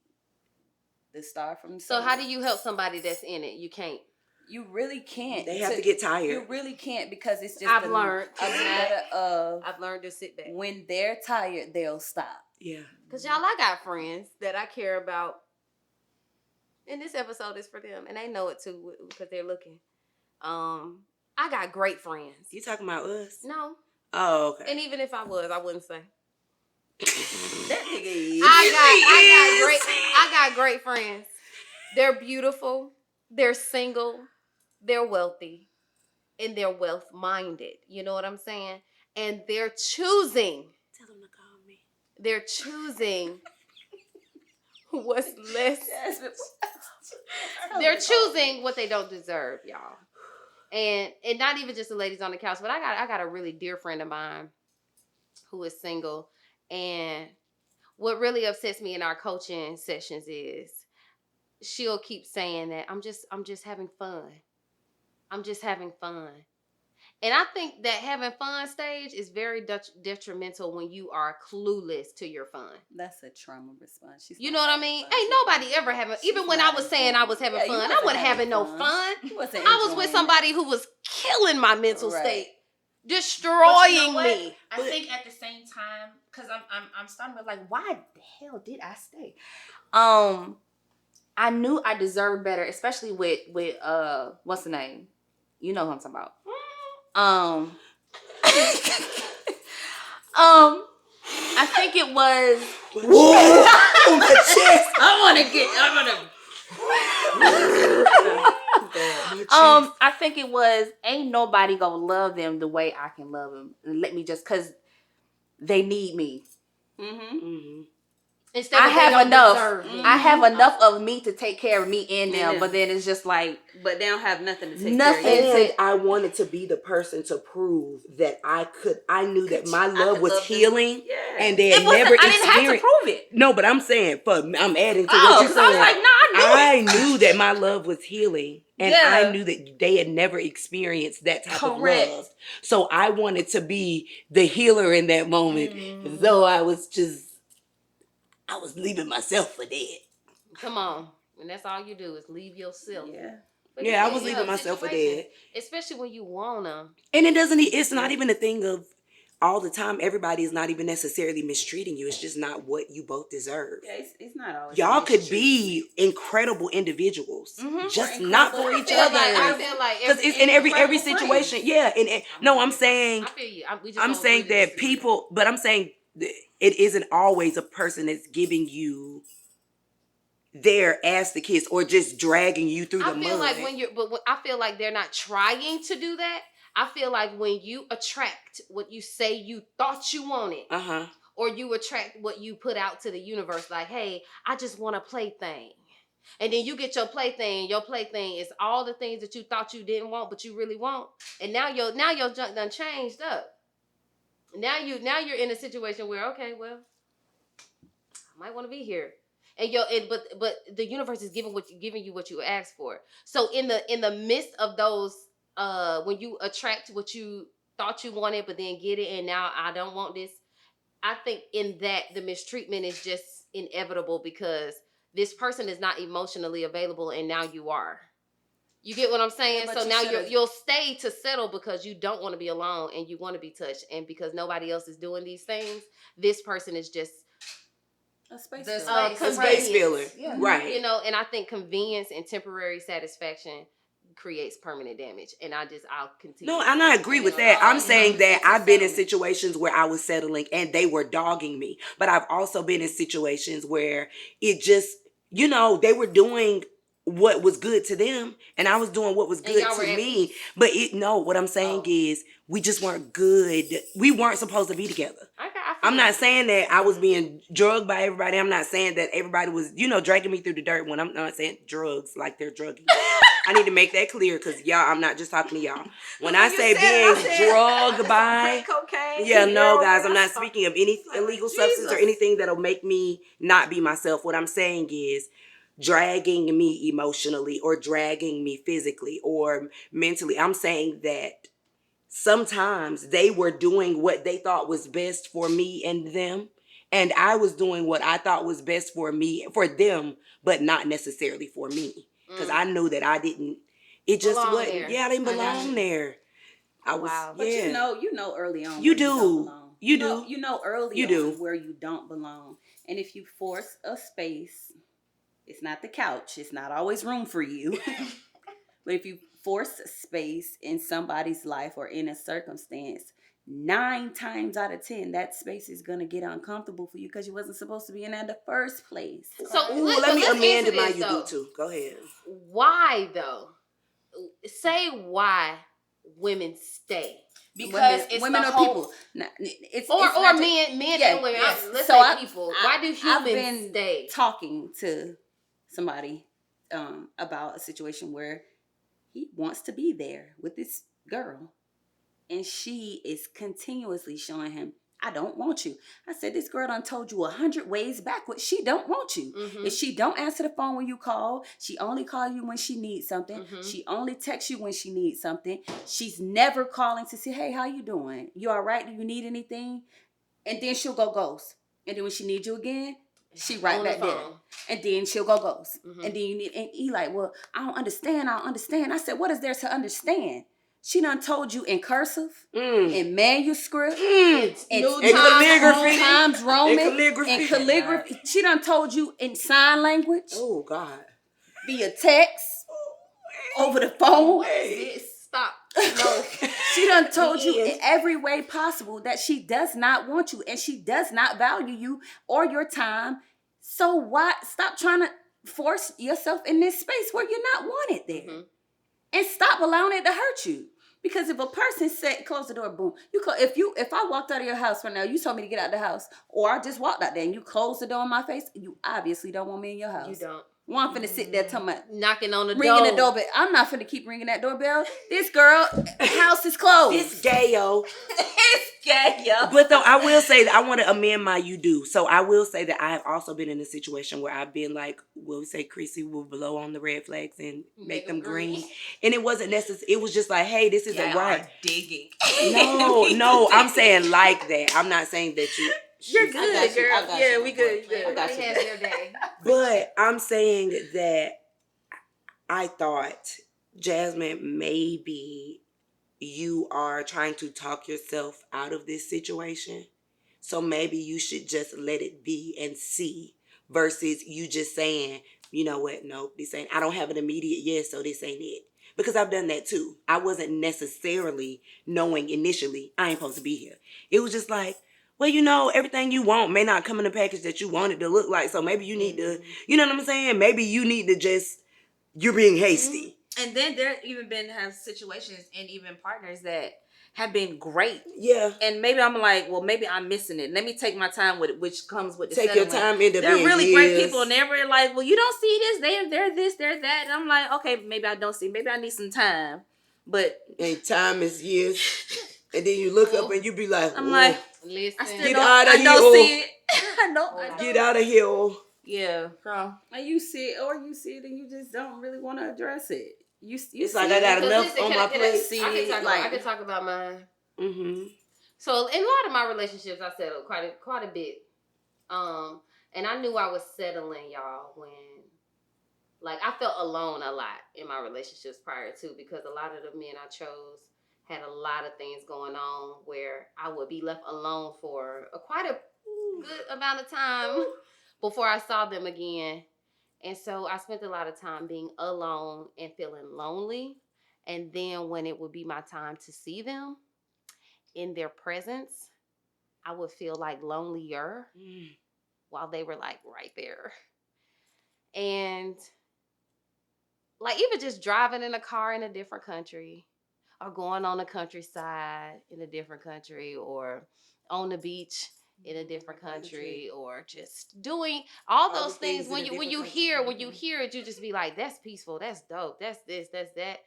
the star from the sun. So how do you help somebody that's in it? You can't. You really can't. They have to get tired. You really can't, because it's just I've a learned matter of I've learned to sit back. when they're tired, they'll stop. Yeah. Cause y'all, I got friends that I care about, and this episode is for them, and they know it too because they're looking. I got great friends. You talking about us? No, Oh, okay. and even if I was, I wouldn't say. That nigga is. I got great friends. They're beautiful. They're single. They're wealthy, and they're wealth minded. You know what I'm saying? And they're choosing. Tell them to call me. They're choosing what's less. They're choosing what they don't deserve, y'all. And not even just the ladies on the couch, but I got a really dear friend of mine who is single, and what really upsets me in our coaching sessions is she'll keep saying that I'm just having fun. I'm just having fun. And I think that having fun stage is very detrimental when you are clueless to your fun. That's a trauma response. You know what I mean? Ain't nobody ever having, even when I was saying I was having fun, I wasn't having no fun. I was with somebody who was killing my mental state, destroying me. I think at the same time, because I'm starting to be like, why the hell did I stay? I knew I deserved better, especially with what's the name? You know who I'm talking about. I think it was. Whoa! On the chest. I think it was. Ain't nobody gonna love them the way I can love them. Let me just, cause they need me. Instead I of have enough. I have Mm-hmm. enough of me to take care of me in them, but then it's just like, but they don't have nothing to take Nothing. care of. And I wanted to be the person to prove that I knew that my love was healing, and they had never I didn't have to experienced. prove it. No, but I'm saying, I'm adding to Oh, what you're 'cause I was saying. like, no, I knew it. I knew that my love was healing, and I knew that they had never experienced that type of love. So I wanted to be the healer in that moment, though I was leaving myself for dead. Come on. And that's all you do is leave yourself. Yeah. But I was leaving myself for dead. Especially when you wanna. And it's not even a thing of all the time. Everybody is not even necessarily mistreating you. It's just not what you both deserve. Yeah, it's not always. Y'all could be incredible individuals, just not for each other. I feel like because it's in every situation. Yeah, and no, I'm saying, I feel you. I'm saying that people, but I'm saying it isn't always a person that's giving you their ass to kiss or just dragging you through the mud. I feel like I feel like they're not trying to do that. I feel like when you attract what you say you thought you wanted, or you attract what you put out to the universe, like, hey, I just want a plaything. And then you get your plaything. Your plaything is all the things that you thought you didn't want, but you really want. And now your junk done changed up. Now you're in a situation where, okay, well, I might want to be here. And but the universe is giving you what you asked for. So in the midst of those, when you attract what you thought you wanted, but then get it, and now I don't want this. I think in that the mistreatment is just inevitable because this person is not emotionally available, and now you are. You get what I'm saying? Yeah, so now you'll stay to settle because you don't want to be alone and you want to be touched, and because nobody else is doing these things, this person is just a space filler. Yeah. Right. You know, and I think convenience and temporary satisfaction creates permanent damage. And I'll continue. No, and I agree with that. I'm saying that I've been in situations where I was settling and they were dogging me. But I've also been in situations where it just, they were doing what was good to them and I was doing what was good to me. But what I'm saying is we just weren't good. We weren't supposed to be together. I'm not saying that I was being drugged by everybody. I'm not saying that everybody was, dragging me through the dirt when I'm not saying drugs like they're drugging. I need to make that clear because I'm not just talking to y'all. When I say being drugged by cocaine. Yeah, no, guys, I'm not speaking of any illegal substance or anything that'll make me not be myself. What I'm saying is dragging me emotionally or dragging me physically or mentally. I'm saying that sometimes they were doing what they thought was best for me and them. And I was doing what I thought was best for me, for them, but not necessarily for me. Because I knew that I didn't It just Belong wasn't. there. Yeah, I didn't I got belong you. there. I was. Wow. But Yeah. you know early on You where you don't do. belong. You do. You know early You on do. where you don't belong. And if you force a space, it's not the couch. It's not always room for you. But if you force a space in somebody's life or in a circumstance, 9 times out of 10, that space is gonna get uncomfortable for you because you wasn't supposed to be in there in the first place. So Ooh, let let me let's amend answer my this you though. do too. Go ahead. Why though? Say why women stay. Because it's women the or whole, people. It's Or not just- men yeah, and women. yes. Let's So say people. Why do I've humans been stay? talking to somebody about a situation where he wants to be there with this girl, and she is continuously showing him, I don't want you. I said, this girl done told you 100 ways backwards. She don't want you. Mm-hmm. If she don't answer the phone when you call, she only call you when she needs something. Mm-hmm. She only texts you when she needs something. She's never calling to say, hey, how you doing? You all right? Do you need anything? And then she'll go ghost. And then when she needs you again, she right On back the there. phone. And then she'll go ghost. Mm-hmm. And then you need, and he like, well, I don't understand. I said, what is there to understand? She done told you in cursive, in manuscript, It's in new calligraphy. Times Roman, And calligraphy. and calligraphy. She done told you in sign language, Oh God. via text, over the phone. Stop. No, she done told you in every way possible that she does not want you and she does not value you or your time. So why stop trying to force yourself in this space where you're not wanted there? Mm-hmm. And stop allowing it to hurt you. Because if a person said, close the door, boom, if I walked out of your house right now, you told me to get out the house, or I just walked out there and you closed the door in my face, you obviously don't want me in your house. You don't. Well, I'm finna sit there talking about Knocking on the door. ringing the doorbell. I'm not finna keep ringing that doorbell. This girl, house is closed. It's gay, yo. it's gay, yo. But though I will say that I want to amend my you do. So I will say that I have also been in a situation where I've been like, we'll say Chrissy will blow on the red flags and make them green. And it wasn't necessary. It was just like, hey, this isn't right. Digging. No, I'm saying like that. I'm not saying that you. You're good, girl. I got Yeah, you, we my good. boy. Good. I got Everybody you. has their day. But I'm saying that I thought, Jasmine, maybe you are trying to talk yourself out of this situation. So maybe you should just let it be and see versus you just saying, you know what, nope, this ain't, I don't have an immediate yes, so this ain't it. Because I've done that too. I wasn't necessarily knowing initially I ain't supposed to be here. It was just like, well, you know, everything you want may not come in the package that you want it to look like. So maybe you need to, you know what I'm saying? Maybe you need to just, you're being hasty. And then there even been have situations and even partners that have been great. Yeah. And maybe I'm like, well, maybe I'm missing it. Let me take my time with it, which comes with the Take your settling. time into They're being really great years. people, and they're really like, well, you don't see this, they're this, they're that. And I'm like, okay, maybe I don't see. Maybe I need some time. But And time is years. And then you look up and you be like, I'm like, Listen. I still Get don't, out of I here. don't see it. I know. get out of here. Yeah, girl. And you see it, and you just don't really want to address it. You It's see like I it. got Because enough listen, on can my I- can I- plate. I can talk about mine. Mm-hmm. So in a lot of my relationships, I settled quite a bit. And I knew I was settling, y'all, when like I felt alone a lot in my relationships prior to, because a lot of the men I chose had a lot of things going on where I would be left alone for quite a good amount of time before I saw them again. And so I spent a lot of time being alone and feeling lonely. And then when it would be my time to see them in their presence, I would feel like lonelier while they were like right there. And like even just driving in a car in a different country, or going on the countryside in a different country, or on the beach in a different country, or just doing all those things. When you hear it, you just be like, that's peaceful, that's dope, that's this, that's that.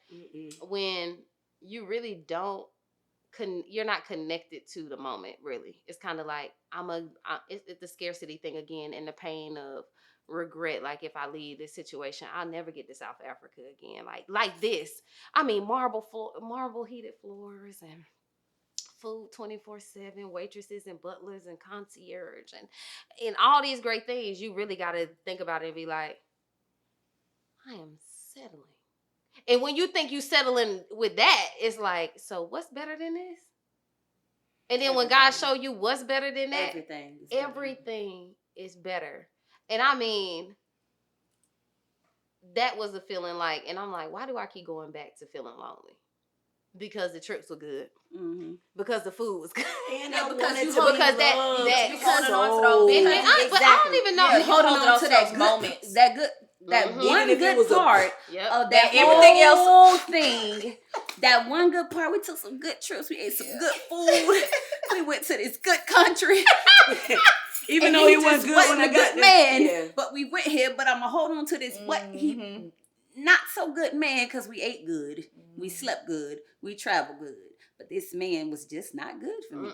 When you really don't you're not connected to the moment, really. It's kind of like it's the scarcity thing again, and the pain of regret. Like if I leave this situation, I'll never get to South Africa again. Like this. I mean, marble heated floors and food 24/7, waitresses and butlers and concierge and all these great things. You really got to think about it and be like, I am settling. And when you think you settling with that, it's like, so what's better than this? And then when God show you what's better than that, everything is better. And I mean, that was a feeling like, and I'm like, why do I keep going back to feeling lonely? Because the trips were good. Mm-hmm. Because the food was good. And Yeah, I because wanted you to hold- be because that loved you holding on to so those big bad. but I don't even know. Yeah, You holding holding on to that those good moments. that good, that Mhm. one Even if it good was a- part Yep. of that That everything else- whole thing. That one good part. We took some good trips. We ate some good food. We went to this good country. Even And though he he wasn't just good wasn't when I a got good there. man, Yeah. but we went here. But I'ma hold on to this what he not so good man because we ate good, we slept good, we traveled good, but this man was just not good for me.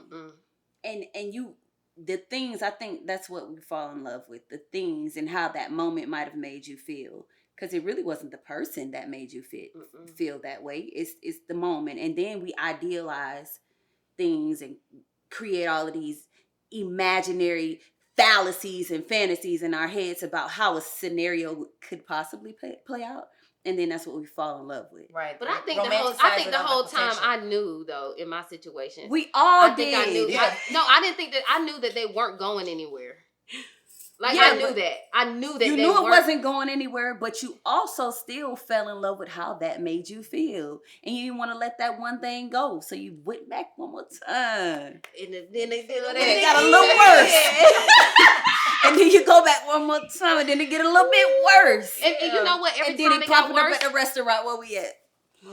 And you, the things, I think that's what we fall in love with, the things and how that moment might have made you feel, because it really wasn't the person that made you feel that way. It's the moment, and then we idealize things and create all of these imaginary fallacies and fantasies in our heads about how a scenario could possibly play out, and then that's what we fall in love with. Right. But I think the whole time I knew, though, in my situation, We all I think did. I knew. Yeah. I didn't think that. I knew that they weren't going anywhere. Like, Yeah, I knew but that. I knew that You they knew it weren't. wasn't going anywhere, but you also still fell in love with how that made you feel, and you didn't want to let that one thing go, so you went back one more time. And then they feel that It got a little worse. And then you go back one more time, and then it get a little bit worse. And you know what? Every And then time it it got popping up worse, at the restaurant where we at.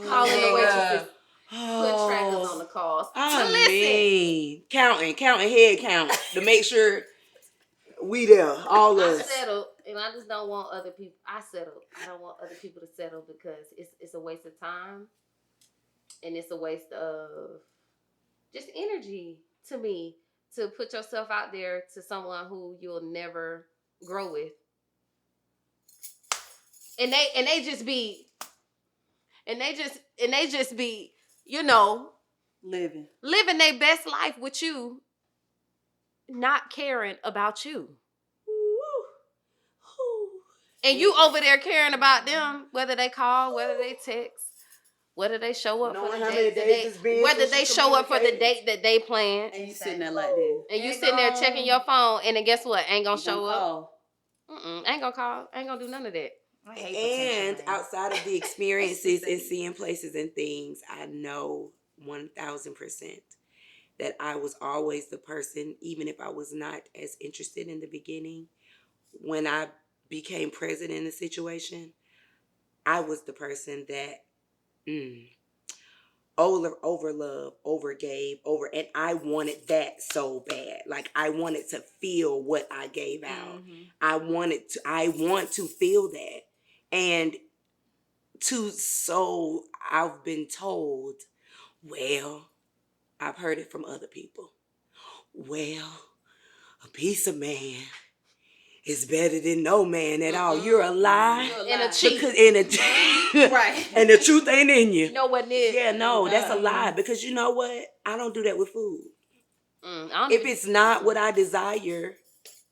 calling the Yeah. waitresses, put trackers on the calls. I But listen, mean, counting head count to make sure we there, all I of us. settled, and I just don't want other people. I settled. I don't want other people to settle because it's a waste of time, and it's a waste of just energy to me to put yourself out there to someone who you'll never grow with, and they just be, you know, Living. their best life with you, not caring about you. And you over there caring about them, whether they call, whether they text, whether they show up Knowing for the how many date, days it's been whether since they you show up for the communicated. date that they planned, And you sitting there like this. and you sitting there checking your phone, and then guess what? Ain't gonna You show up. call. Ain't gonna call. Ain't gonna do none of that. I hate And potential, man. outside of the experiences and seeing places and things, I know 1000% that I was always the person, even if I was not as interested in the beginning, when I became present in the situation, I was the person that over love, over gave, and I wanted that so bad. Like, I wanted to feel what I gave out. I want to feel that. And so I've been told, well, I've heard it from other people. Well, a piece of man is better than no man at all. You're a lie. And a cheat. Right. And the truth ain't in you. You know what it is? Yeah, no, that's a lie. Because you know what? I don't do that with food. If it's not what I desire,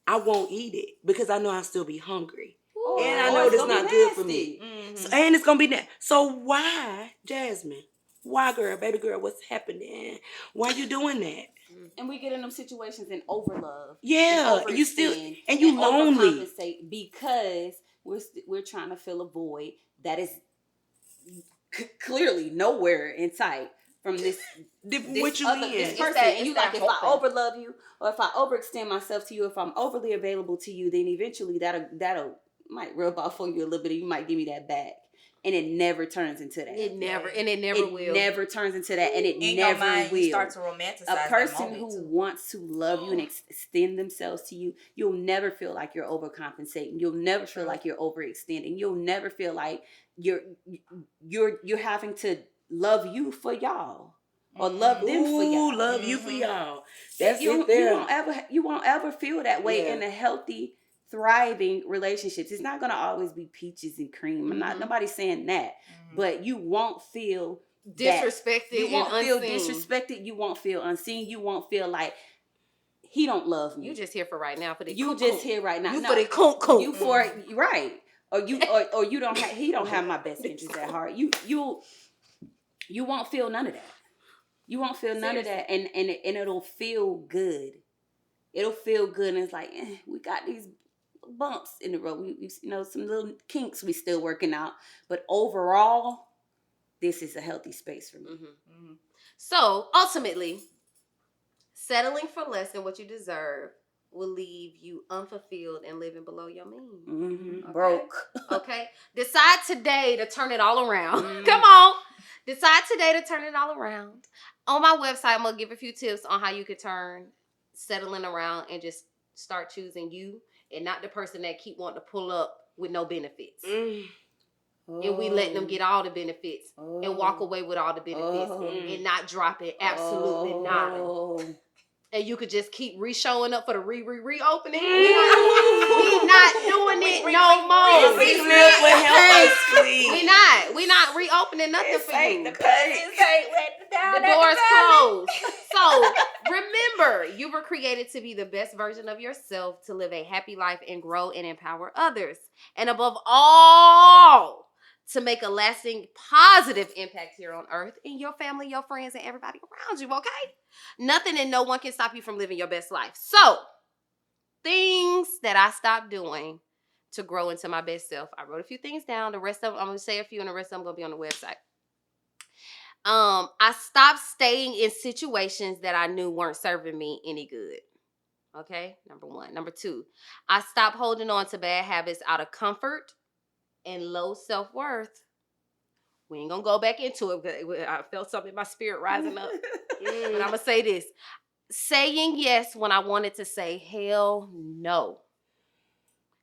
I won't eat it because I know I'll still be hungry. And I know it's it's gonna not be good for nasty. me. So, and it's going to be nasty. So why, Jasmine? Why, girl, baby girl, what's happening? Why you doing that? And we get in them situations and overlove. Yeah, and you still, overextend and you lonely. overcompensate because we're trying to fill a void that is clearly nowhere in sight from this What you other in? this It's person. that- And you it's like, that if I hoping. overlove you or if I overextend myself to you, if I'm overly available to you, then eventually that'll might rub off on you a little bit, and you might give me that back. And it never turns into that. It never will. It never turns into that, and it In never your mind, will. you start to romanticize A person that moment, who too. wants to love you and extend themselves to you, you'll never feel like you're overcompensating. You'll never feel like you're overextending. You'll never feel like you're having to love you for y'all or love them for y'all. Love you for y'all. That's You it there. you won't ever feel that way Yeah. in a healthy, thriving relationships. It's not gonna always be peaches and cream. Nobody's saying that, but you won't feel disrespected. You won't and feel unseen. disrespected. You won't feel unseen. You won't feel like he don't love me. You just here for right now for the You just here right now. You No, for the coon. you for right. or you don't have, he don't have my best interest at heart. You won't feel none of that. You won't feel none of that, and it'll feel good. It'll feel good, and it's like we got these bumps in the road. We some little kinks we still working out, but overall, this is a healthy space for me. Mm-hmm. So ultimately, settling for less than what you deserve will leave you unfulfilled and living below your means. Mm-hmm. Okay? Broke. Okay. Decide today to turn it all around. Come on. Decide today to turn it all around. On my website, I'm going to give a few tips on how you could turn settling around and just start choosing you and not the person that keep wanting to pull up with no benefits. And we let them get all the benefits and walk away with all the benefits and not drop it absolutely nada. And you could just keep re-showing up for the reopening. We not doing it no more. We not reopening nothing for you. The door's closed. So remember, you were created to be the best version of yourself, to live a happy life and grow and empower others. And above all, to make a lasting positive impact here on earth in your family, your friends, and everybody around you, okay? Nothing and no one can stop you from living your best life. So, things that I stopped doing to grow into my best self. I wrote a few things down. The rest of them, I'm going to say a few, and the rest of them going to be on the website. I stopped staying in situations that I knew weren't serving me any good. Okay, number one. Number two, I stopped holding on to bad habits out of comfort and low self-worth. We ain't gonna go back into it because I felt something in my spirit rising up. But I'm gonna say this. Saying yes when I wanted to say hell no.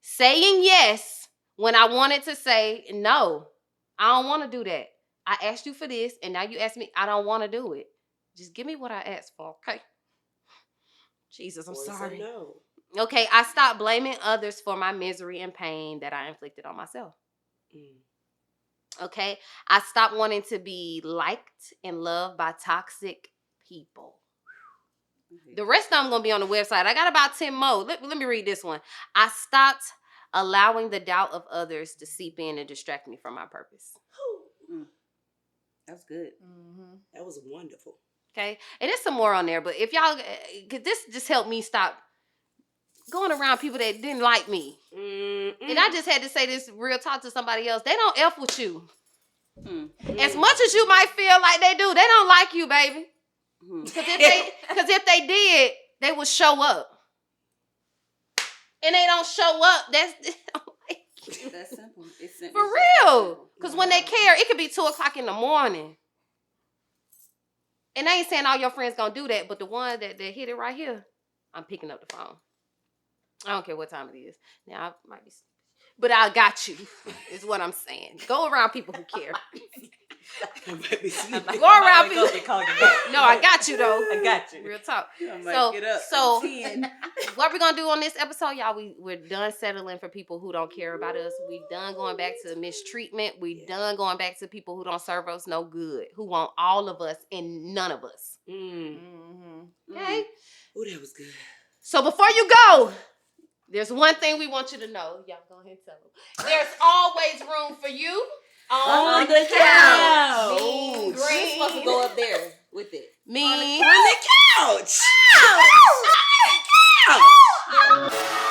Saying yes when I wanted to say no. I don't want to do that. I asked you for this and now you ask me, I don't want to do it. Just give me what I asked for, okay? Jesus, I'm sorry. No. Okay, I stopped blaming others for my misery and pain that I inflicted on myself. Okay, I stopped wanting to be liked and loved by toxic people. The rest of them going to be on the website. I got about 10 more. Let me read this one. I stopped allowing the doubt of others to seep in and distract me from my purpose. That's good. That was wonderful. Okay, and there's some more on there, but if y'all, cause this just helped me stop going around people that didn't like me. And I just had to say this real talk to somebody else. They don't F with you. As much as you might feel like they do, they don't like you, baby. Because if they did, they would show up. And they don't show up, that's simple. It's simple. For real. Because when they care, it could be 2:00 in the morning. And I ain't saying all your friends gonna do that, but the one that hit it right here, I'm picking up the phone. I don't care what time it is. Now, I might be, but I got you, is what I'm saying. Go around people who care. Go around people. No, I got you, though. I got you. Real talk. So what we're going to do on this episode, y'all, we're done settling for people who don't care about us. We done going back to mistreatment. We done going back to people who don't serve us no good, who want all of us and none of us. Okay? Oh, that was good. So before you go, there's one thing we want you to know. Y'all go ahead and tell them. There's always room for you on the couch. Mean green. You're supposed to go up there with it. Mean. On the couch. On the couch.